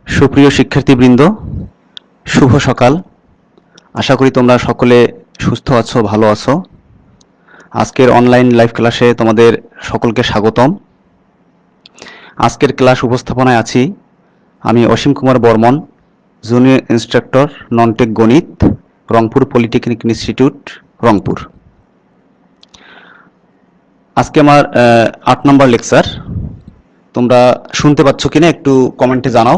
সুপ্রিয় শিক্ষার্থীবৃন্দ, শুভ সকাল। আশা করি তোমরা সকলে সুস্থ আছো, ভালো আছো। আজকের অনলাইন লাইভ ক্লাসে তোমাদের সকলকে স্বাগতম। আজকের ক্লাস উপস্থাপনায় আছি আমি Asim Kumar Barman, junior instructor nontech গণিত, রংপুর পলিটেকনিক ইনস্টিটিউট, রংপুর। আজকে আমার 8 নম্বর লেকচার। তোমরা শুনতে পাচ্ছ কিনা একটু কমেন্টে জানাও।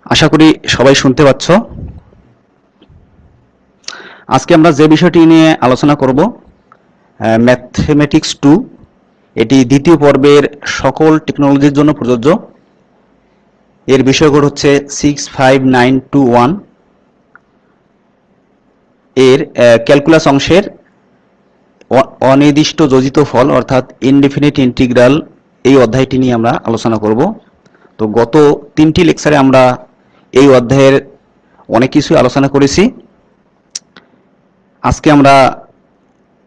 আশা করি সবাই শুনতে পাচ্ছ। আজকে আমরা যে বিষয়টি নিয়ে আলোচনা করব, ম্যাথমেটিক্স 2, এটি দ্বিতীয় পর্বের সকল টেকনোলজির জন্য প্রযোজ্য। এর বিষয়গুলো হচ্ছে 65921। এর ক্যালকুলাস অংশের অনির্দিষ্ট যোজিত ফল অর্থাৎ ইনডেফিনিট ইন্টিগ্রাল, এই অধ্যায়টি নিয়ে আমরা আলোচনা করব। তো গত 3টি লেকচারে আমরা এই অধ্যায়ের অনেক কিছু আলোচনা করেছি। আজকে আমরা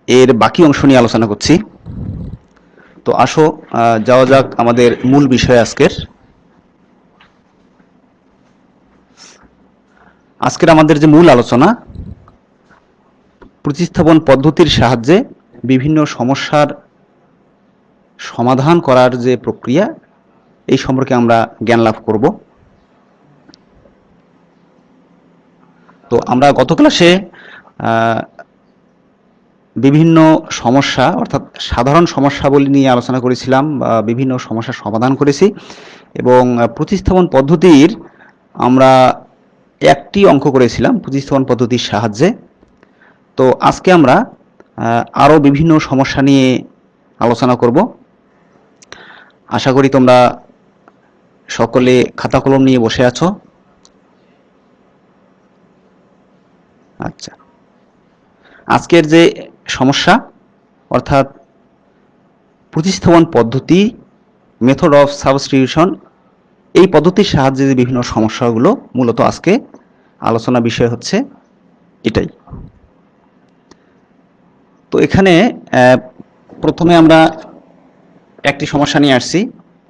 এর বাকি অংশ নিয়ে আলোচনা করছি। তো আসো যাওয়া যাক আমাদের মূল বিষয় আজকের আমাদের যে মূল আলোচনা, প্রতিস্থাপন পদ্ধতির সাহায্যে বিভিন্ন সমস্যার সমাধান করার যে প্রক্রিয়া, এই সম্পর্কে আমরা জ্ঞান লাভ করব। তো আমরা গত ক্লাসে বিভিন্ন সমস্যা অর্থাৎ সাধারণ সমস্যাবলী নিয়ে আলোচনা করেছিলাম বা বিভিন্ন সমস্যার সমাধান করেছি, এবং প্রতিস্থাপন পদ্ধতির আমরা একটি অঙ্ক করেছিলাম প্রতিস্থাপন পদ্ধতির সাহায্যে। তো আজকে আমরা আরও বিভিন্ন সমস্যা নিয়ে আলোচনা করব। আশা করি তোমরা সকলে খাতা কলম নিয়ে বসে আছো। আচ্ছা, আজকের যে সমস্যা অর্থাৎ প্রতিস্থাপন পদ্ধতি, মেথড অফ সাবস্টিটিউশন, এই পদ্ধতির সাহায্যে যে বিভিন্ন সমস্যাগুলো মূলত আজকে আলোচনা বিষয় হচ্ছে এটাই। তো এখানে প্রথমে আমরা একটি সমস্যা নিয়ে আসছি।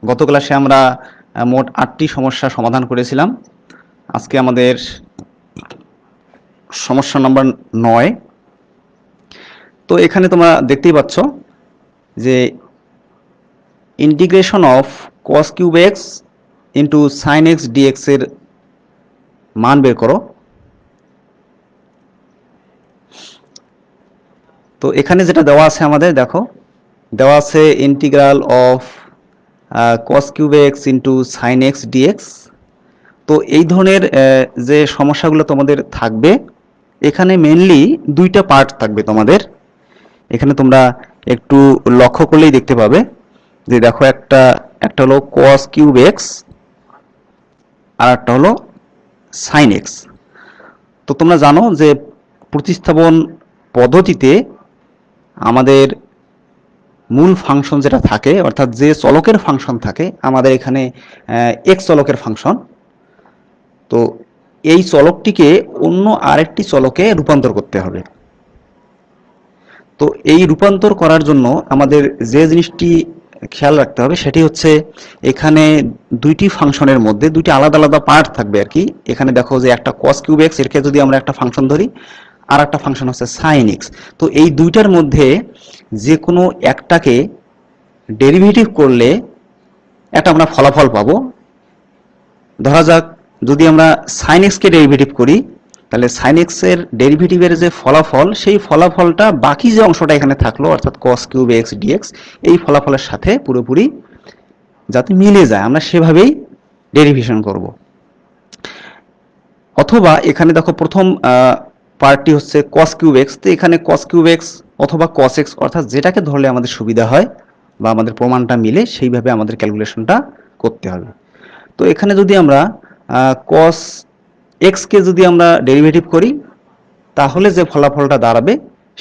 গত ক্লাসে আমরা মোট 8টি সমস্যা সমাধান করেছিলাম। আজকে আমাদের সমস্যা নম্বর 9। তো এখানে তোমরা দেখতেই পাচ্ছ যে integration of cos cube x into sin x dx এর মান বের করো। তো এখানে যেটা দেওয়া আছে আমাদের, দেখো দেওয়া আছে integral of cos cube x into sin x dx। তো এই ধরনের যে সমস্যাগুলো তোমাদের থাকবে, এখানে মেনলি দুইটা পার্ট থাকবে তোমাদের। এখানে তোমরা একটু লক্ষ্য করলেই দেখতে পাবে যে দেখো একটা হলো cos কিউব x আর একটা হলো sin x। তো তোমরা জানো যে প্রতিস্থাপন পদ্ধতিতে আমাদের মূল ফাংশন যেটা থাকে অর্থাৎ যে চলকের ফাংশন থাকে, আমাদের এখানে x চলকের ফাংশন। তো এই চলকটিকে অন্য আরেকটি চলকে রূপান্তর করতে হবে। তো এই রূপান্তর করার জন্য আমাদের যে জিনিসটি খেয়াল রাখতে হবে সেটি হচ্ছে, এখানে দুইটি ফাংশনের মধ্যে দুইটি আলাদা আলাদা পার্ট থাকবে আর কি। এখানে দেখো যে একটা cos কিউব x, এরকে যদি আমরা একটা ফাংশন ধরি, আর একটা ফাংশন হচ্ছে sin x। তো এই দুইটার মধ্যে যে কোনো একটাকে ডেরিভেটিভ করলে একটা আমরা ফলাফল পাবো। ধরা যাক যদি আমরা sin x কে ডেরিভেটিভ করি, তাহলে sin x এর ডেরিভেটিভের যে ফলাফল, সেই ফলাফলটা বাকি যে অংশটা এখানে থাকলো অর্থাৎ cos কিউব x dx, এই ফলাফলের সাথে পুরোপুরি যাতে মিলে যায় আমরা সেভাবেই ডেরিভেশন করব। অথবা এখানে দেখো প্রথম পার্টটি হচ্ছে cos কিউব x। তো এখানে cos কিউব x অথবা cos x অর্থাৎ যেটাকে ধরলে আমাদের সুবিধা হয় বা আমাদের প্রমাণটা মিলে, সেইভাবে আমাদের ক্যালকুলেশনটা করতে হবে। তো এখানে যদি আমরা cos x কে যদি আমরা ডেরিভেটিভ করি, তাহলে যে ফলাফলটা দাঁড়াবে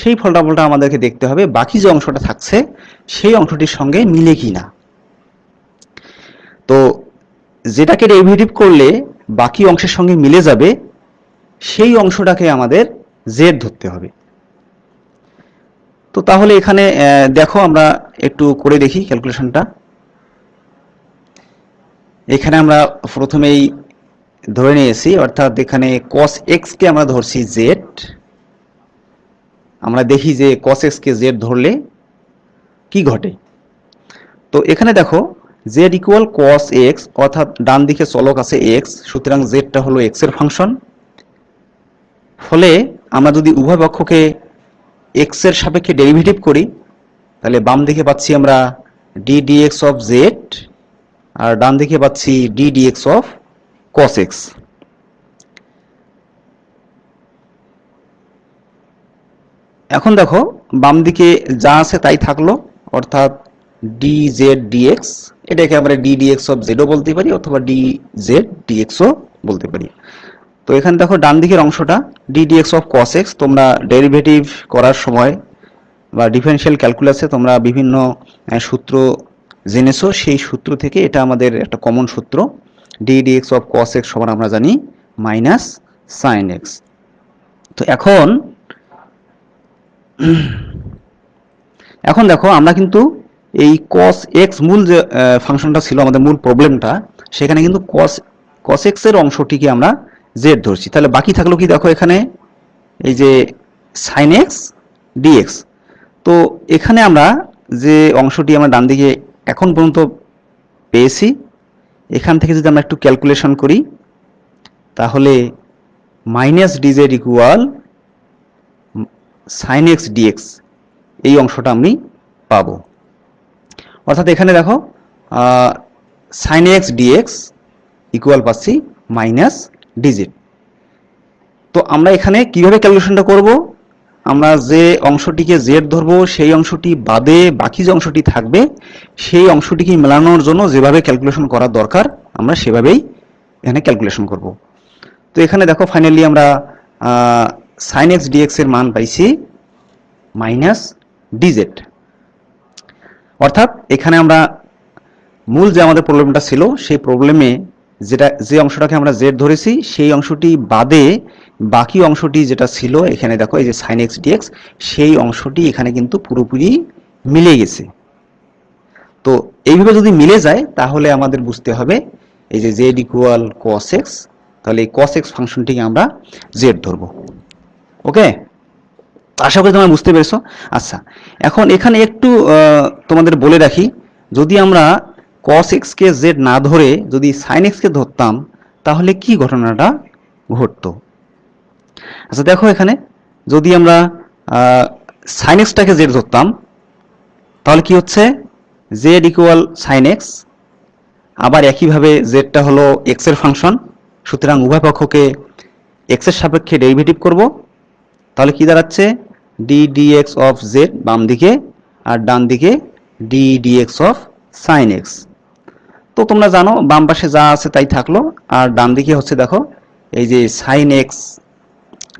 সেই ফলাফলটা আমাদেরকে দেখতে হবে বাকি যে অংশটা থাকছে সেই অংশটির সঙ্গে মিলে কিনা। তো যেটাকে ডেরিভেটিভ করলে বাকি অংশের সঙ্গে মিলে যাবে, সেই অংশটাকে আমাদের z ধরতে হবে। তো তাহলে এখানে দেখো আমরা একটু করে দেখি ক্যালকুলেশনটা। এখানে আমরা প্রথমেই ধরে নিয়েছি, অর্থাৎ এখানে cos x কে আমরা ধরছি z। আমরা দেখি যে cos x কে z ধরলে কি ঘটে। তো এখানে দেখো z ইকুয়াল cos x, অর্থাৎ ডান দিকে চলক আছে x, সুতরাং z টা হলো x এর ফাংশন। ফলে আমরা যদি উভয় পক্ষকে x এর সাপেক্ষে ডেরিভেটিভ করি, তাহলে বাম দিকে পাচ্ছি আমরা d dx অফ z, আর ডান দিকে পাচ্ছি d dx of cos x। এখন দেখো বাম দিকে যা আছে তাই থাকলো, অর্থাৎ dz dx, এটাকে আমরা d dx অফ z ও বলতে পারি অথবা dz dx ও বলতে পারি। তো এখানে দেখো ডান দিকের অংশটা d dx of cos x, তোমরা ডেরিভেটিভ করার সময় বা ডিফারেনশিয়াল ক্যালকুলাসে তোমরা বিভিন্ন সূত্র জেনেছো, সেই সূত্র থেকে এটা আমাদের একটা কমন সূত্র, d dx of cos x সমান আমরা জানি মাইনাস sin x। তো এখন দেখো আমরা কিন্তু এই cos x মূল যে ফাংশনটা ছিল আমাদের মূল প্রবলেমটা, সেখানে কিন্তু cos x এর অংশটিকে আমরা z ধরছি। তাহলে বাকি থাকলো কি দেখো এখানে এই যে sin x dx। তো এখানে আমরা যে অংশটি আমরা ডান দিকে এখন পর্যন্ত পেয়েছি, এখান থেকে যদি আমরা একটু ক্যালকুলেশন করি, তাহলে minus dz equal sin x dx এই অংশটা আমি পাবো। অর্থাৎ এখানে দেখো sin x dx ইকুয়াল পাচ্ছি মাইনাস dz। তো আমরা এখানে কিভাবে ক্যালকুলেশনটা করব, আমরা যে অংশটিকে z ধরবো সেই অংশটি বাদে বাকি যে অংশটি থাকবে সেই অংশটিকে মেলানোর জন্য যেভাবে ক্যালকুলেশন করা দরকার আমরা সেভাবেই এখানে ক্যালকুলেশন করব। তো এখানে দেখো ফাইনালি আমরা sin x dx এর মান পাইছি মাইনাস dz। অর্থাৎ এখানে আমরা মূল যে আমাদের প্রবলেমটা ছিল সেই প্রবলেমে যে অংশটাকে আমরা z ধরেছি সেই অংশটি বাদে বাকি অংশটি যেটা ছিল এখানে দেখো এই যে sin x dx, সেই অংশটি এখানে কিন্তু পুরোপুরি মিলে গেছে। তো এইভাবে যদি মিলে যায় তাহলে আমাদের বুঝতে হবে এই যে z ইকুয়াল cos x, তাহলে এই cos x ফাংশনটিকে আমরা z ধরবো। ওকে, আশা করি তোমরা বুঝতে পেরেছো। আচ্ছা, এখন এখানে একটু তোমাদের বলে রাখি, যদি আমরা cos x কে z না ধরে যদি sin x কে ধরতাম তাহলে কি ঘটনাটা ঘটতো। আচ্ছা দেখো এখানে যদি আমরা sin x টাকে z ধরতাম তাহলে কি হচ্ছে, z ইকুয়াল sin x, আবার একইভাবে z টা হলো x এর ফাংশন, সুতরাং উভয় পক্ষকে x এর সাপেক্ষে ডেরিভেটিভ করব, তাহলে কি দাঁড়াচ্ছে d dx অফ z বাম দিকে আর ডান দিকে d dx of sin x। তো তোমরা জানো বাম পাশে যা আছে তাই থাকলো, আর ডান দিকে হচ্ছে দেখো এই যে sin x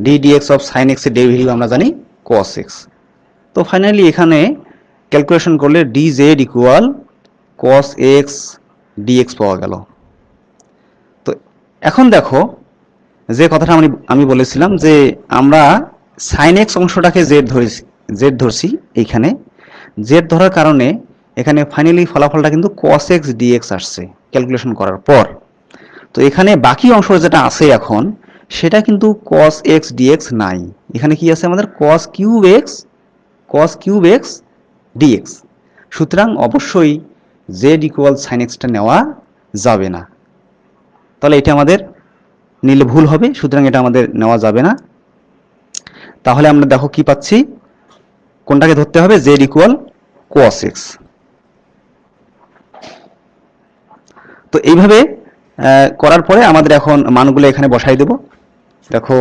d dx of sin x এর ডেরিভেটিভ আমরা জানি cos x। তো ফাইনালি এখানে ক্যালকুলেশন করলে dz equal cos x dx পাওয়া গেল। তো এখন দেখো যে কথাটা আমি বলেছিলাম যে আমরা sin x অংশটাকে z ধরছি, এইখানে z ধরার কারণে এখানে ফাইনালি ফলাফলটা কিন্তু cos x dx আসছে ক্যালকুলেশন করার পর। তো এখানে বাকি অংশ যেটা আছে এখন সেটা কিন্তু cos x dx নাই, এখানে কি আছে আমাদের cos cube x dx। সুতরাং অবশ্যই z ইকুয়াল sin x টা নেওয়া যাবে না, তাহলে এটা আমাদের নিলে ভুল হবে, সুতরাং এটা আমাদের নেওয়া যাবে না। তাহলে আমরা দেখো কি পাচ্ছি, কোনটাকে ধরতে হবে, z ইকুয়াল cos x। তো এইভাবে করার পরে আমাদের এখন মানগুলো এখানে বসাই দেব। দেখো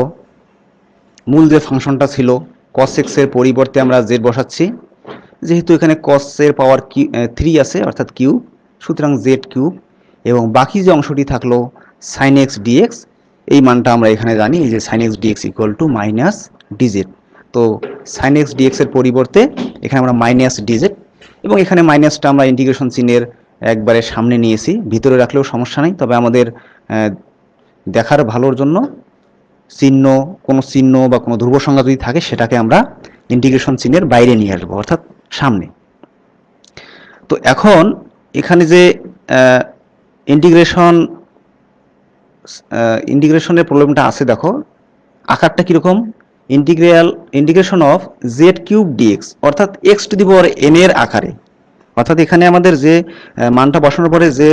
মূল যে ফাংশনটা ছিল cos x এর পরিবর্তে আমরা z বসাচ্ছি, যেহেতু এখানে cos এর পাওয়ার 3 আছে অর্থাৎ কিউব, সুতরাং z কিউব, এবং বাকি যে অংশটি থাকলো sin x dx, এই মানটা আমরা এখানে জানি এই যে sin x dx equal to minus dz। তো sin x dx এর পরিবর্তে এখানে আমরা মাইনাস dz, এবং এখানে মাইনাসটা আমরা ইন্টিগ্রেশন চিহ্নের একবারে সামনে নিয়েছি, ভিতরে রাখলেও সমস্যা নেই, তবে আমাদের দেখার ভালোর জন্য কোনো চিহ্ন বা কোনো ধ্রুব সংখ্যা যদি থাকে সেটাকে আমরা ইন্টিগ্রেশন চিহ্নের বাইরে নিয়ে আসবো, অর্থাৎ সামনে। তো এখন এখানে যে ইন্টিগ্রেশনের প্রবলেমটা আছে, দেখো আকারটা কিরকম, integration of z cube dx, অর্থাৎ x to the power n এর আকারে। অর্থাৎ এখানে আমাদের যে মানটা বসানোর পরে যে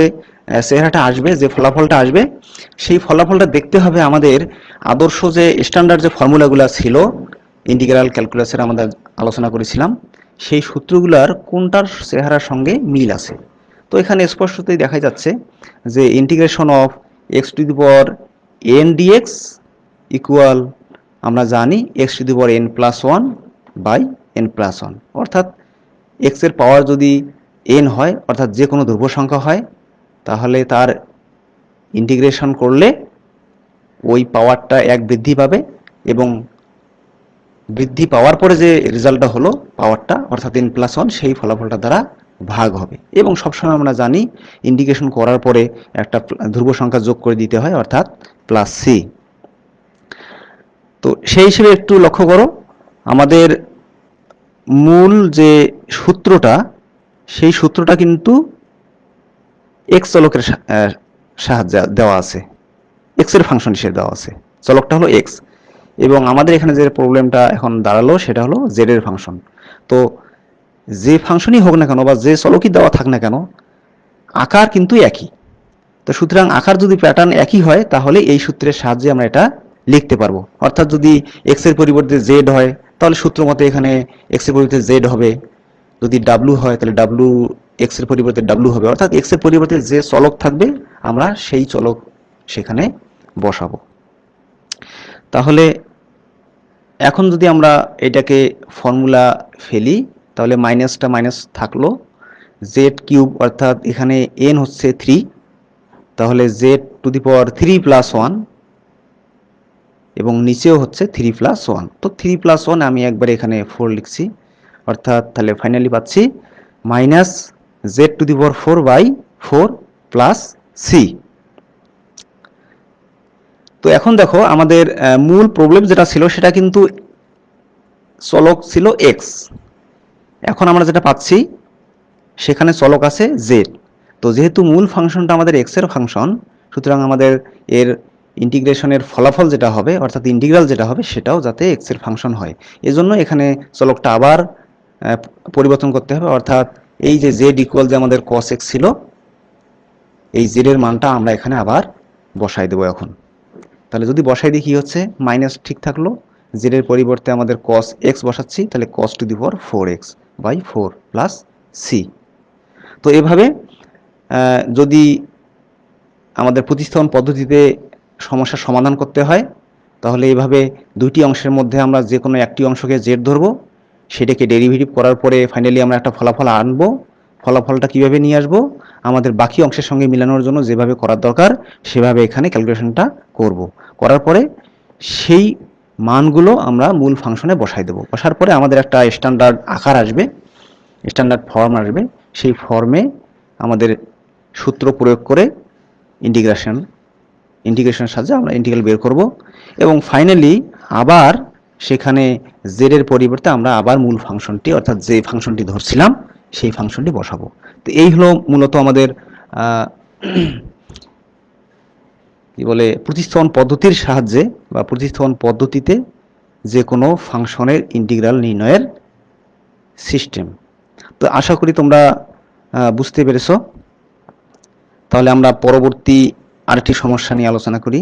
চেহারাটা আসবে, যে ফলাফলটা আসবে, সেই ফলাফলটা দেখতে হবে আমাদের আদর্শ যে স্ট্যান্ডার্ড যে ফর্মুলাগুলো ছিল ইন্টিগ্রাল ক্যালকুলাসের আমাদের আলোচনা করেছিলাম, সেই সূত্রগুলোর কোনটার চেহারার সঙ্গে মিল আছে। তো এখানে স্পষ্টতই দেখা যাচ্ছে যে integration of x to the power n dx equal, আমরা জানি x to the power n plus one by n plus one, অর্থাৎ এক্স এর পাওয়ার যদি এন হয়, অর্থাৎ যে কোনো ধ্রুব সংখ্যা হয়, তাহলে তার ইন্টিগ্রেশন করলে ওই পাওয়ারটা এক বৃদ্ধি পাবে, এবং বৃদ্ধি পাওয়ার পরে যে রেজাল্টটা হলো পাওয়ারটা, অর্থাৎ এন প্লাস ওয়ান, সেই ফলাফলটা দ্বারা ভাগ হবে। এবং সবসময় আমরা জানি ইন্টিগ্রেশন করার পরে একটা ধ্রুব সংখ্যা যোগ করে দিতে হয়, অর্থাৎ প্লাস সি। তো সেই হিসেবে একটু লক্ষ্য করো, আমাদের মূল যে সূত্রটা, সেই সূত্রটা কিন্তু এক্স চলকের সাহায্যে দেওয়া আছে, এক্স এর ফাংশন হিসেবে দেওয়া আছে, চলকটা হলো এক্স, এবং আমাদের এখানে যে প্রবলেমটা এখন দাঁড়ালো সেটা হলো জেড এর ফাংশন। তো যে ফাংশনই হোক না কেন বা যে চলকই দেওয়া থাক না কেন, আকার কিন্তু একই। তো সুতরাং আকার যদি প্যাটার্ন একই হয়, তাহলে এই সূত্রের সাহায্যে আমরা এটা লিখতে পারবো। অর্থাৎ যদি এক্স এর পরিবর্তে জেড হয়, তাহলে সূত্র মতে এখানে এক্স এর পরিবর্তে জেড হবে। যদি ডাব্লু হয়, তাহলে ডাব্লু এক্স এর পরিবর্তে ডাব্লু হবে। অর্থাৎ এক্স এর পরিবর্তে যে চলক থাকবে, আমরা সেই চলক সেখানে বসাবো। তাহলে এখন যদি আমরা এটাকে ফর্মুলা ফেলি, তাহলে মাইনাসটা মাইনাস থাকলো, জেড কিউব, অর্থাৎ এখানে এন হচ্ছে 3, তাহলে Z to the power 3 plus 1, এবং নিচেও হচ্ছে 3 প্লাস 1। তো 3 প্লাস 1 আমি একবার এখানে 4 লিখছি, অর্থাৎ তাহলে ফাইনালি পাচ্ছি minus z to the power 4 by 4 plus c. তো এখন দেখো আমাদের মূল প্রবলেম যেটা ছিল সেটা কিন্তু চলক ছিল এক্স, এখন আমরা যেটা পাচ্ছি সেখানে চলক আছে জেড। তো যেহেতু মূল ফাংশনটা আমাদের এক্স এর ফাংশন, সুতরাং আমাদের এর ইন্টিগ্রেশনের ফলাফল যেটা হবে, অর্থাৎ ইন্টিগ্রাল যেটা হবে, সেটাও যাতে এক্স এর ফাংশন হয়, এজন্য এখানে চলকটা আবার পরিবর্তন করতে হবে। অর্থাৎ এই যে জেড ইকুয়াল যে আমাদের কস এক্স ছিল, এই জেড এর মানটা আমরা এখানে আবার বসাই দেবো এখন। তাহলে যদি বসাই দিই কি হচ্ছে, মাইনাস ঠিক থাকলো, জেড এর পরিবর্তে আমাদের কস এক্স বসাচ্ছি, তাহলে cos to the power 4x by 4 plus c. তো এভাবে যদি আমাদের প্রতিস্থাপন পদ্ধতিতে সমস্যার সমাধান করতে হয়, তাহলে এইভাবে দুইটি অংশের মধ্যে আমরা যে কোনো একটি অংশকে জেড ধরবো, সেটাকে ডেরিভেটিভ করার পরে ফাইনালি আমরা একটা ফলাফল আনবো। ফলাফলটা কিভাবে নিয়ে আসবো, আমাদের বাকি অংশের সঙ্গে মিলানোর জন্য যেভাবে করার দরকার সেভাবে এখানে ক্যালকুলেশনটা করব। করার পরে সেই মানগুলো আমরা মূল ফাংশনে বসাই দেবো। বসার পরে আমাদের একটা স্ট্যান্ডার্ড আকার আসবে, স্ট্যান্ডার্ড ফর্ম আসবে, সেই ফর্মে আমাদের সূত্র প্রয়োগ করে ইন্টিগ্রেশনের সাহায্যে আমরা ইন্টিগ্রাল বের করব, এবং ফাইনালি আবার সেখানে জেড এর পরিবর্তে আমরা আবার মূল ফাংশনটি, অর্থাৎ যে ফাংশনটি ধরছিলাম সেই ফাংশনটি বসাবো। তো এই হলো মূলত আমাদের কি বলে প্রতিস্থাপন পদ্ধতির সাহায্যে বা প্রতিস্থাপন পদ্ধতিতে যে কোনো ফাংশনের ইন্টিগ্রাল নির্ণয়ের সিস্টেম। তো আশা করি তোমরা বুঝতে পেরেছো। তাহলে আমরা পরবর্তী আরেকটি সমস্যা নিয়ে আলোচনা করি।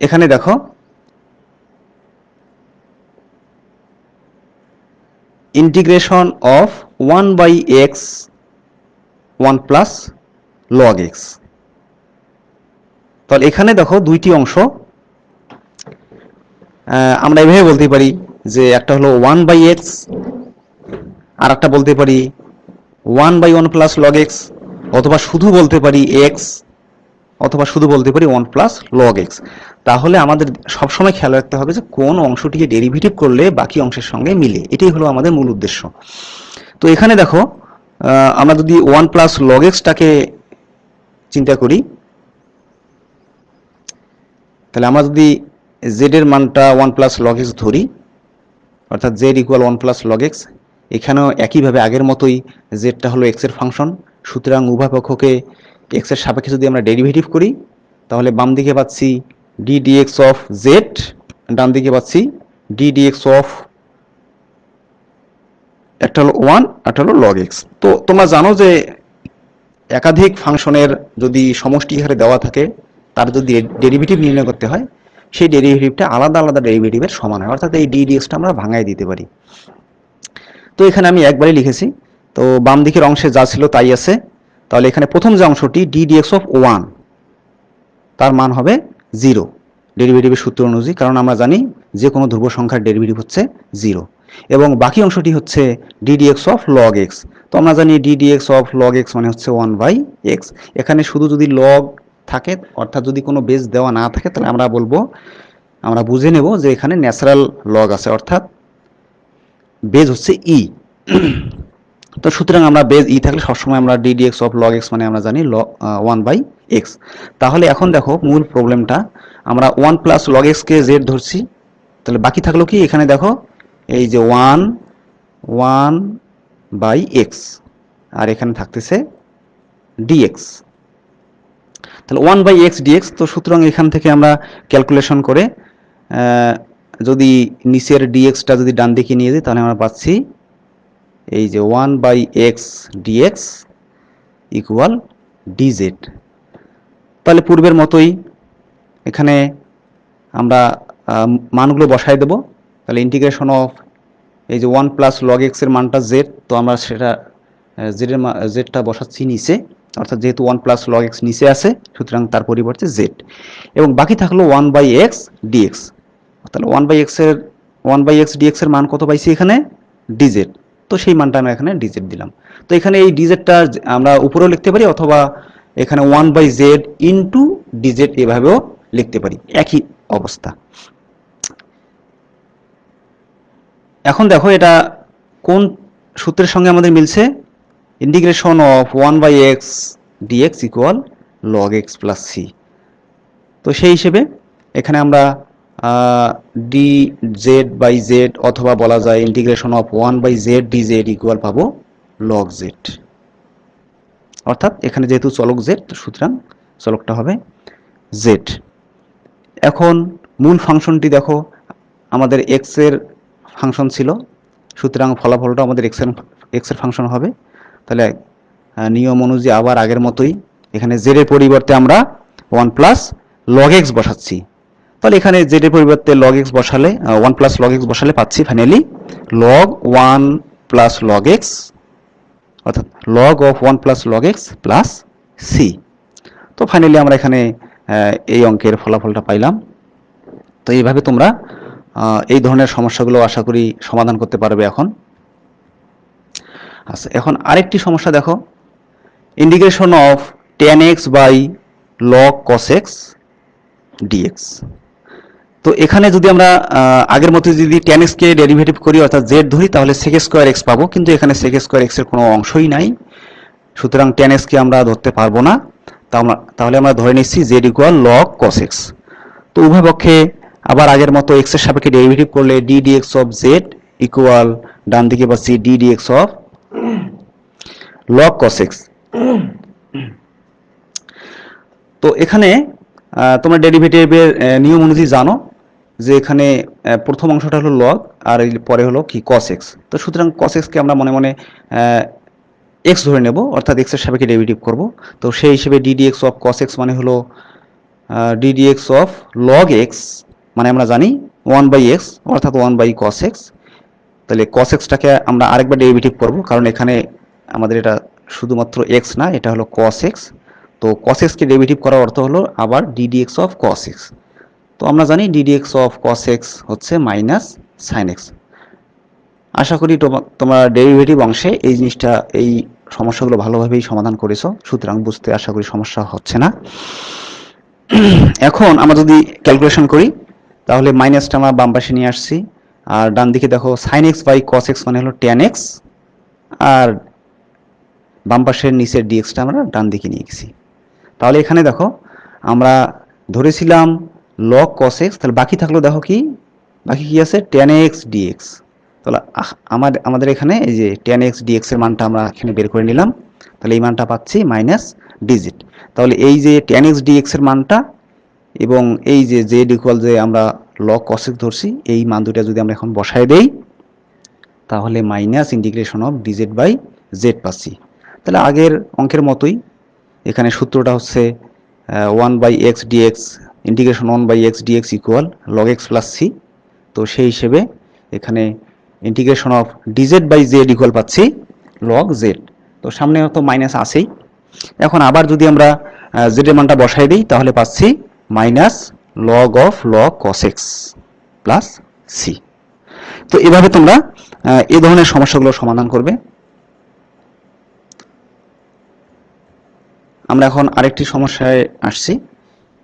এখানে দেখো integration of 1 by x 1 plus log x. তাহলে এখানে দেখো দুইটি অংশ, আমরা এভাবে বলতে পারি যে একটা হলো 1 বাই এক্স, আর একটা বলতে পারি 1 বাই 1 প্লাস লগ এক্স, অথবা শুধু বলতে পারি এক্স, অথবা শুধু বলতে পারি 1 প্লাস লগ এক্স। তাহলে আমাদের সবসময় খেয়াল রাখতে হবে যে কোন অংশটিকে ডেরিভেটিভ করলে বাকি অংশের সঙ্গে মিলে, এটাই হলো আমাদের মূল উদ্দেশ্য। তো এখানে দেখো আমরা যদি 1 প্লাস লগ এক্সটাকে চিন্তা করি, তাহলে আমরা যদি জেড এর মানটা 1 প্লাস লগ এক্স ধরি, অর্থাৎ z equal 1 plus log x, এখানেও একইভাবে আগের মতোই জেডটা হলো এক্স এর ফাংশন, সুতরাং উভয় পক্ষকে এক্স এর সাপেক্ষে যদি আমরা ডেরিভেটিভ করি তাহলে বাম দিকে পাচ্ছি ডি ডিএক্স অফ জেড, ডান দিকে পাচ্ছি ডি ডিএক্স অফ, একটা হলো 1 একটা হলো লগ এক্স। তো তোমরা জানো যে একাধিক ফাংশনের যদি সমষ্টি হারে দেওয়া থাকে তার যদি ডেরিভেটিভ নির্ণয় করতে হয় সেই ডেরিভেটিভটা আলাদা আলাদা ডেরিভেটিভের সমান হয়, অর্থাৎ এই ডি ডিএক্সটা আমরা ভাঙাই দিতে পারি। তো এখানে আমি একবারই লিখেছি, তো বাম দিকের অংশে যা ছিল তাই আছে। তাহলে এখানে প্রথম যে অংশটি ডি ডিএক্স অফ 1 তার মান হবে 0 ডেরিভেটিভের সূত্র অনুযায়ী, কারণ আমরা জানি যে কোনো ধ্রুব সংখ্যার ডেরিভেটিভ হচ্ছে 0। এবং বাকি অংশটি হচ্ছে d dx of log x. তো আমরা জানি d dx of log x মানে হচ্ছে 1/x। এখানে শুধু যদি লগ থাকে, অর্থাৎ যদি কোনো বেস দেওয়া না থাকে, তাহলে আমরা বুঝে নেব যে এখানে ন্যাচারাল লগ আছে, অর্থাৎ বেজ হচ্ছে ই। তো সুতরাং আমরা বেজ ই থাকলে সবসময় আমরা d dx of log x মানে আমরা জানি 1/x। তাহলে এখন দেখো মূল প্রবলেমটা, আমরা 1 প্লাস লগ এক্স কে জেড ধরছি, তাহলে বাকি থাকলো কি, এখানে দেখো এই যে 1/x আর এখানে থাকতেছে dx, তাহলে 1/x dx। তো সুতরাং এখান থেকে আমরা ক্যালকুলেশন করে যদি নিচের dxটা যদি ডান দিকে নিয়ে যাই তাহলে আমরা পাচ্ছি এই যে 1/x dx ইকুয়াল dz। তাহলে পূর্বের মতোই এখানে আমরা মানগুলো বসাই দেব। তাহলে ইন্টিগ্রেশন অফ এই যে 1 প্লাস লগ এক্স এর মানটা জেড, তো আমরা সেটা জেডটা বসাচ্ছি নিচে, অর্থাৎ যেহেতু 1 প্লাস লগ এক্স নিচে আছে সুতরাং তার পরিবর্তে জেড, এবং বাকি থাকলো 1/x dx। তাহলে 1/x dx এর মান কত পাইছি এখানে, dz। তো সেই মানটা আমরা এখানে dz দিলাম। তো এখানে এই dz-টা আমরা উপরেও লিখতে পারি, অথবা এখানে 1/z ইন্টু dz এভাবেও লিখতে পারি, একই অবস্থা। এখন দেখো এটা কোন সূত্রের সঙ্গে আমাদের মিলছে, integration of 1/x dx equal log x plus c। তো সেই হিসেবে এখানে আমরা dz/z অথবা বলা যায় integration of 1/z dz equal পাবো log z, অর্থাৎ এখানে যেহেতু চলক z সুতরাং চলকটা হবে z। এখন মূল ফাংশনটি দেখো আমাদের x এর ফাংশন ছিল, সুতরাং ফলাফলটা আমাদের x এর ফাংশন হবে। তাহলে নিয়ম অনুযায়ী আবার আগের মতোই এখানে z এর পরিবর্তে আমরা 1 প্লাস লগ এক্স বসাচ্ছি। তাহলে এখানে z এর পরিবর্তে লগ এক্স বসালে 1 প্লাস লগ এক্স বসালে পাচ্ছি finally log 1 plus log x, অর্থাৎ log of 1 plus log x plus c. তো ফাইনালি আমরা এখানে এই অঙ্কের ফলাফলটা পাইলাম। তো এইভাবে তোমরা এই ধরনের সমস্যাগুলো আশা করি সমাধান করতে পারবে এখন। আচ্ছা, এখন আরেকটি সমস্যা দেখো, integration of tan x by log cos x dx। তো এখানে যদি আমরা আগের মতো যদি tan x কে ডেরিভেটিভ করি অর্থাৎ z ধরি তাহলে sec স্কয়ার x পাবো, কিন্তু এখানে sec স্কয়ার x এর কোনো অংশই নাই, সুতরাং tan x কে আমরা ধরতে পারবো না। তাহলে আমরা ধরে নিচ্ছি z equal log cos x। তো উভয় পক্ষে আবার আগের মতো x এর সাপেক্ষে ডেরিভেটিভ করলে d dx of z equal ডান দিকে পাচ্ছি d dx of log cos x। তো এখানে তোমরা ডেরিভেটিভের নিয়ম অনুযায়ী জানো যে এখানে প্রথম অংশটা হলো log আর পরে হলো কি cos x। তো সুতরাং cos x কে আমরা মনে মনে x ধরে নেব, অর্থাৎ x এর সাপেক্ষে ডেরিভেটিভ করব। তো সেই হিসেবে d dx of cos x মানে হলো d dx of log x, মানে আমরা জানি 1/x অর্থাৎ 1/cos x। তাহলে cos x টাকে আমরা আরেকবার ডেরিভেটিভ করব, কারণ এখানে আমাদের এটা শুধুমাত্র x না, এটা হলো cos x। তো cos x কে ডেরিভেটিভ করার অর্থ হলো আবার d dx of cos x। তো আমরা জানি d dx of cos x হচ্ছে মাইনাস sin x। আশা করি তোমরা ডেরিভেটিভ অংশে এই জিনিসটা, এই সমস্যাগুলো ভালোভাবেই সমাধান করেছো, সুতরাং বুঝতে আশা করি সমস্যা হচ্ছে না। এখন আমরা যদি ক্যালকুলেশন করি তাহলে মাইনাসটা আমরা বাম পাশে নিয়ে আসছি, আর ডান দিকে দেখো sin x by cos x মানে হলো tan x, আর বাম পাশের নিচের dx টা আমরা ডান দিকে নিয়ে গেছি। তাহলে এখানে দেখো আমরা ধরেছিলাম লগ কস এক্স, তাহলে বাকি থাকলো দেখো কি, বাকি কি আছে, টেন এক্স ডিএক্স। তাহলে আমাদের এখানে এই যে টেন এক্স ডিএক্স এর মানটা আমরা এখানে বের করে নিলাম, তাহলে এই মানটা পাচ্ছি মাইনাস ডিজিট। তাহলে এই যে টেন এক্স ডিএক্স এর মানটা এবং এই যে জেড ইকুয়াল যে আমরা লগ কস এক্স ধরছি, এই মান দুটা যদি আমরা এখন বসায় দেই, তাহলে minus integration of dz by z পাচ্ছি। তাহলে আগের অঙ্কের মতোই এখানে সূত্রটা হচ্ছে 1/x dx integration 1/x dx equal log x plus c. তো সেই হিসেবে এখানে integration of dz by z equal পাচ্ছি log z। তো সামনে তো মাইনাস আছেই, এখন আবার যদি আমরা জেড এর মানটা বসাই দিই, তাহলে পাচ্ছি minus log of log cos x plus c. তো এভাবে তোমরা এই ধরনের সমস্যাগুলো সমাধান করবে। আমরা এখন আরেকটি সমস্যায় আসছি।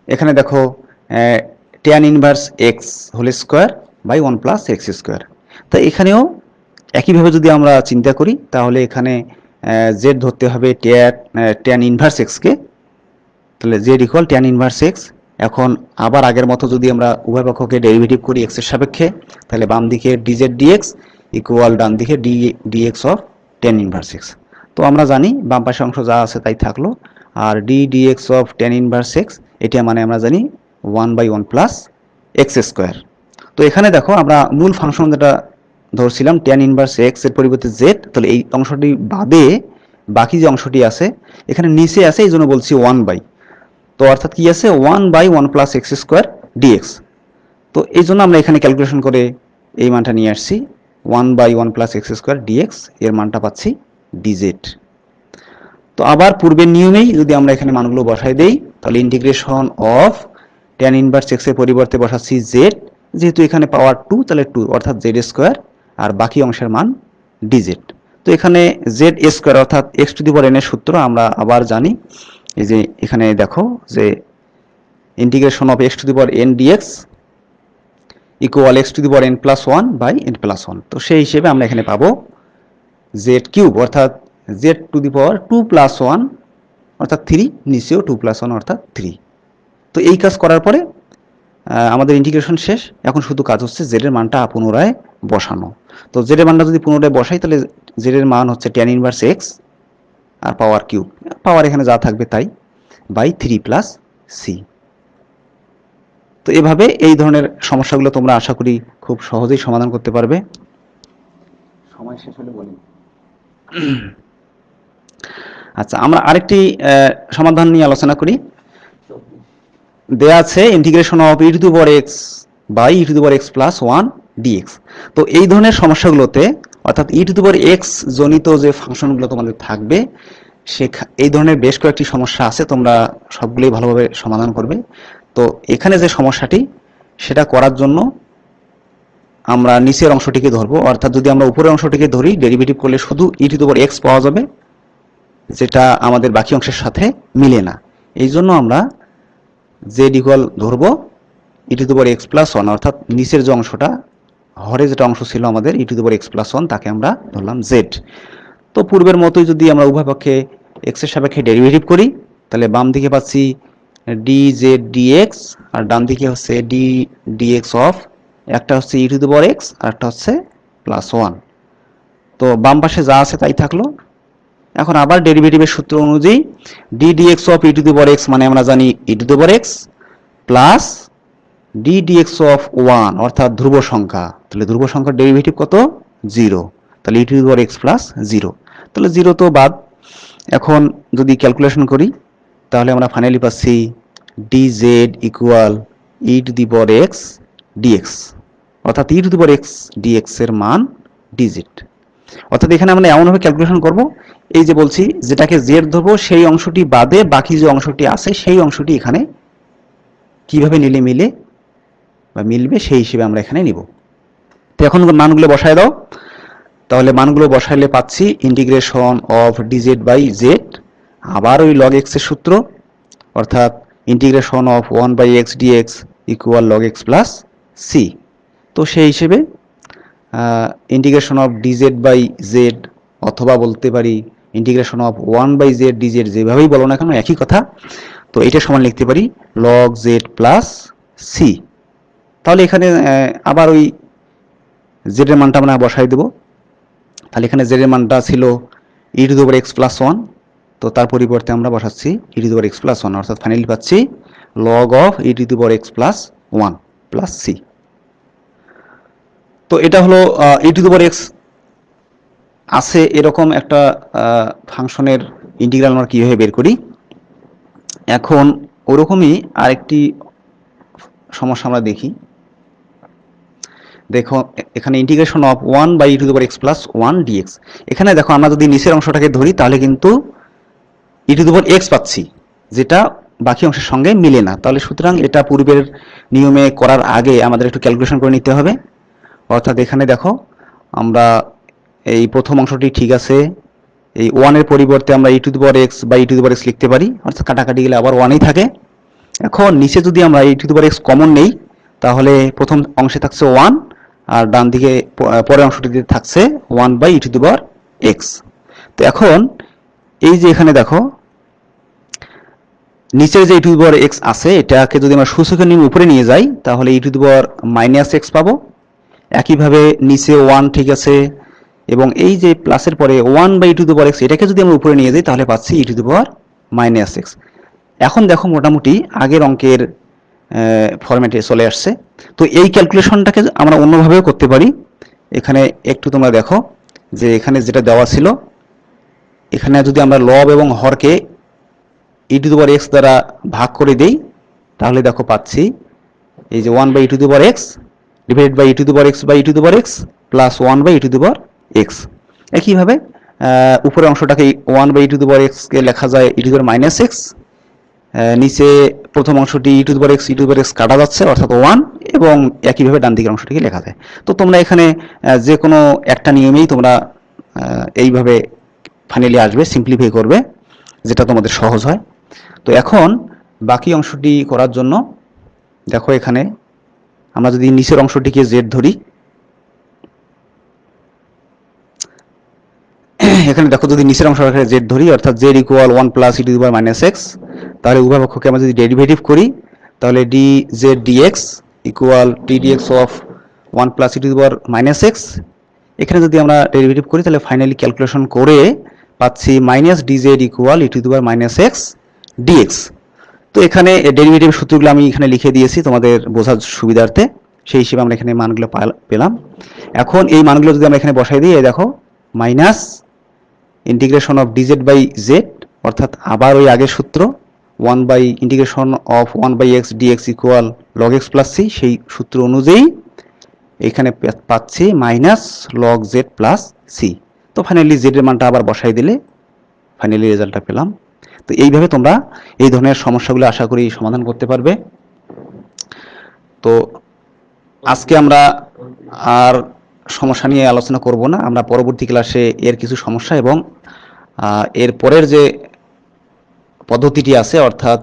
এখানে দেখো tan inverse x whole square by 1 plus x square. তো এখানেও একইভাবে যদি আমরা চিন্তা করি, তাহলে এখানে জেড ধরতে হবে tan ইনভার্স এক্সকে, তাহলে Z equal tan inverse x. এখন আবার আগের মতো যদি আমরা উভয় পক্ষকে ডেরিভেটিভ করি এক্স এর সাপেক্ষে, তাহলে বাম দিকে ডিজেড ডিএক্স ইকুয়াল ডান দিকে dx of tan inverse x. তো আমরা জানি বাম পাশে অংশ যা আছে তাই থাকলো, আর dx of tan inverse x এটা মানে আমরা জানি 1/1 প্লাস এক্স স্কোয়ার। তো এখানে দেখো আমরা মূল ফাংশন যেটা ধরছিলাম tan ইনভার্স এক্স এর পরিবর্তে জেড, তাহলে এই অংশটি বাদে বাকি যে অংশটি আছে এখানে নিচে আছে, এই জন্য বলছি 1/, তো অর্থাৎ কি আছে 1/1 প্লাস এক্স স্কোয়ার ডিএক্স। তো এই জন্য আমরা এখানে ক্যালকুলেশন করে এই মানটা নিয়ে আসছি 1/1 প্লাস এক্স স্কোয়ার ডিএক্স, এর মানটা পাচ্ছি ডিজেড। তো আবার পূর্বের নিয়মেই যদি আমরা এখানে মানগুলো বসাই দেই, তাহলে integration of tan inverse x এর পরিবর্তে বসাচ্ছি জেড, যেহেতু এখানে পাওয়ার 2 তাহলে 2 অর্থাৎ জেড স্কোয়ার, আর বাকি অংশের মান ডিজেড। তো এখানে জেড স্কোয়ার অর্থাৎ x to the power n এর সূত্র আমরা আবার জানি, এই যে এখানে দেখো যে integration of x to the power n dx equal x to the power n plus 1 by n plus 1। তো সেই হিসেবে আমরা এখানে পাবো জেড কিউব অর্থাৎ z to the power 2 plus 1 অর্থাৎ 3, নিচেও 2 প্লাস 1 অর্থাৎ 3। তো এই কাজ করার পরে আমাদের ইন্টিগ্রেশন শেষ, এখন শুধু কাজ হচ্ছে জেড এর মানটা পুনরায় বসানো। তো জেড এর মানটা যদি পুনরায় বসাই, তাহলে জেড এর মান হচ্ছে tan ইনভার্স এক্স আর পাওয়ার কিউব, পাওয়ার এখানে যা থাকবে তাই, বাই 3 প্লাস সি। তো এভাবে এই ধরনের সমস্যাগুলো তোমরা আশা করি খুব সহজেই সমাধান করতে পারবে। সময় শেষ হলে বলি। আচ্ছা, আমরা আরেকটি সমাধান নিয়ে আলোচনা করি। দেয়া আছে integration of e to the power x by e to the power x plus 1 dx. তো এই ধরনের সমস্যাগুলোতে অর্থাৎ e to the power x জনিত যে ফাংশনগুলো তোমাদের থাকবে, এই ধরনের বেশ কয়েকটি সমস্যা আছে, তোমরা সবগুলোই ভালোভাবে সমাধান করবে। তো এখানে যে সমস্যাটি সেটা করার জন্য আমরা নিচের অংশটিকে ধরবো, অর্থাৎ যদি আমরা উপরের অংশটিকে ধরি ডেরিভেটিভ করলে শুধু ই টু দি পাওয়ার এক্স পাওয়া যাবে, যেটা আমাদের বাকি অংশের সাথে মিলে না। এই জন্য আমরা জেড ইকুয়াল ধরবো e to the power x plus 1, অর্থাৎ নিচের যে অংশটা হরে যেটা অংশ ছিল আমাদের e to the power x plus 1, তাকে আমরা ধরলাম জেড। তো পূর্বের মতোই যদি আমরা উভয় পক্ষে এক্স এর সাপেক্ষে ডেরিভেটিভ করি, তাহলে বাম দিকে পাচ্ছি ডি জেড ডিএক্স আর ডান দিকে হচ্ছে ডি ডিএক্স অফ, একটা হচ্ছে ই টু দি পাওয়ার এক্স আর একটা হচ্ছে প্লাস 1। তো বাম পাশে যা আছে তাই থাকলো। এখন আবার ডেরিভেটিভের সূত্র অনুযায়ী d dx of e to the power x মানে আমরা জানি e to the power x plus d dx of 1 অর্থাৎ ধ্রুব সংখ্যা, তাহলে ধ্রুব সংখ্যার ডেরিভেটিভ কত 0, তাহলে e to the power x plus 0, তাহলে 0 তো বাদ। এখন যদি ক্যালকুলেশন করি, তাহলে আমরা ফাইনালি পাচ্ছি dz equal e to the power x dx, অর্থাৎ e to the power x dx এর মান dz। অর্থাৎ এখানে আমরা এমনভাবে ক্যালকুলেশন করব, এই যে বলছি যেটাকে জেড ধরবো সেই অংশটি বাদে বাকি যে অংশটি আছে সেই অংশটি এখানে কিভাবে নিলে মিলে বা মিলবে সেই হিসেবে আমরা এখানে নিব। তো এখন মানগুলো বসায় দাও, তাহলে মানগুলো বসাইলে পাচ্ছি integration of dz by z, আবার ওই লগ এক্স এর সূত্র, অর্থাৎ integration of 1/x dx equal log x plus c. তো সেই হিসেবে integration of dz by z অথবা বলতে পারি ইন্টিগ্রেশন অফ 1/z dz, যেভাবেই বলো না কেন একই কথা। তো এটা সমান লিখতে পারি log z প্লাস সি। তাহলে এখানে আবার ওই জেড এর মানটা আমরা বসাই দেব। তাহলে এখানে জেড এর মানটা ছিল e to the power x plus 1, তো তার পরিবর্তে আমরা বসাচ্ছি e to the power x plus 1, অর্থাৎ ফাইনালি পাচ্ছি log of e to the power x plus 1 plus c. তো এটা হলো ই টু দি পাওয়ার এক্স আছে এরকম একটা ফাংশনের ইন্টিগ্রাল আমরা কীভাবে বের করি। এখন ওরকমই আরেকটি সমস্যা আমরা দেখি। দেখো এখানে integration of 1 by e to the power x plus 1 dx. এখানে দেখো আমরা যদি নিচের অংশটাকে ধরি তাহলে কিন্তু ই টু দি পাওয়ার এক্স পাচ্ছি, যেটা বাকি অংশের সঙ্গে মিলে না। তাহলে সুতরাং এটা পূর্বের নিয়মে করার আগে আমাদের একটু ক্যালকুলেশন করে নিতে হবে। অর্থাৎ এখানে দেখো আমরা এই প্রথম অংশটি ঠিক আছে, এই 1 এর পরিবর্তে আমরা e to the power x by e to the power x লিখতে পারি, অর্থাৎ কাটাকাটি গেলে আবার 1ই থাকে। এখন নিচে যদি আমরা e to the power x common নেই তাহলে প্রথম অংশে থাকছে 1 আর ডান দিকে পরের অংশটিতে থাকছে 1 by e to the power x. তো এখন এই যে এখানে দেখো নিচের যে ই টু দি পাওয়ার এক্স আছে এটাকে যদি আমরা সূচকের নিয়ম উপরে নিয়ে যাই তাহলে e to the power minus x পাবো। একইভাবে নিচে 1 ঠিক আছে, এবং এই যে প্লাসের পরে 1 by e to the power x এটাকে যদি আমরা উপরে নিয়ে যাই তাহলে পাচ্ছি e to the power minus x. এখন দেখো মোটামুটি আগের অঙ্কের ফরম্যাটে চলে আসছে। তো এই ক্যালকুলেশনটাকে আমরা অন্যভাবেও করতে পারি। এখানে একটু তোমরা দেখো যে এখানে যেটা দেওয়া ছিল, এখানে যদি আমরা লব এবং হরকে ই টু দি পাওয়ার এক্স দ্বারা ভাগ করে দেই তাহলে দেখো পাচ্ছি এই যে 1 by e to the power x divided by e to the power x by e to the power x plus 1 by e to the power x. একইভাবে উপরের অংশটাকে 1 by e to the power x কে লেখা যায় e to the power minus x, নিচে প্রথম অংশটি ই to the power x কাটা যাচ্ছে অর্থাৎ 1, এবং একইভাবে ডান দিকের অংশটিকে লেখা যায়। তো তোমরা এখানে যে কোনো একটা নিয়মেই তোমরা এইভাবে ফাইনালি আসবে, সিম্পলিফাই করবে, যেটা তোমাদের সহজ হয়। তো এখন বাকি অংশটি করার জন্য দেখো এখানে আমরা যদি নিচের অংশটিকে জেড ধরি, এখানে দেখো যদি নিচের অংশটাকে জেড ধরি অর্থাৎ z equal 1 plus e to the power minus x, তাহলে উভয় পক্ষকে আমরা যদি ডেরিভেটিভ করি তাহলে d z dx equal d dx of 1 plus e to the power minus x. এখানে যদি আমরা ডেরিভেটিভ করি তাহলে ফাইনালি ক্যালকুলেশন করে পাচ্ছি minus d z equal e to the power minus x dx. তো এখানে ডেরিভেটিভ সূত্রগুলো আমি এখানে লিখে দিয়েছি তোমাদের বোঝার সুবিধার্থে, সেই হিসেবে আমরা এখানে মানগুলো পেলাম। এখন এই মানগুলো যদি আমরা এখানে বসাই দিই, দেখো minus integration of dz by z, অর্থাৎ আবার ওই আগের সূত্র 1 by integration of 1 by x dx equal log x plus c, সেই সূত্র অনুযায়ী এখানে পাচ্ছি minus log z plus c. তো ফাইনালি জেড এর মানটা আবার বসাই দিলে ফাইনালি রেজাল্টটা পেলাম। তো এইভাবে তোমরা এই ধরনের সমস্যাগুলো আশা করি সমাধান করতে পারবে। তো আজকে আমরা আর সমস্যা নিয়ে আলোচনা করব না, আমরা পরবর্তী ক্লাসে এর কিছু সমস্যা এবং এর পরের যে পদ্ধতিটি আছে অর্থাৎ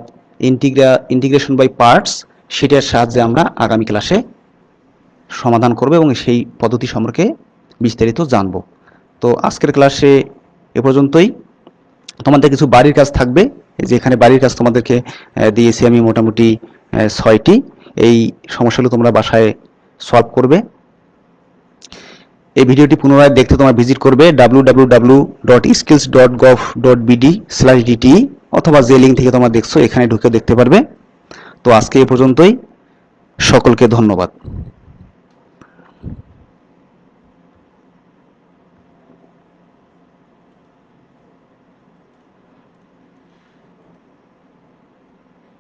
ইন্টিগ্রেশন বাই পার্টস, সেটার সাহায্যে আমরা আগামী ক্লাসে সমাধান করব এবং সেই পদ্ধতি সম্পর্কে বিস্তারিত জানব। তো আজকের ক্লাসে এ পর্যন্তই। তোমাদের কিছু বাড়ির কাজ থাকবে, যে এখানে বাড়ির কাজ তোমাদেরকে দিয়েছি আমি মোটামুটি 6টি। এই সমস্যাগুলো তোমরা বাসায় সলভ করবে। এই ভিডিওটি পুনরায় দেখতে তোমরা ভিজিট করবে www.skills.gov.bd/dt অথবা যে লিঙ্ক থেকে তোমরা দেখছো এখানে ঢুকে দেখতে পারবে। তো আজকে এ পর্যন্তই, সকলকে ধন্যবাদ।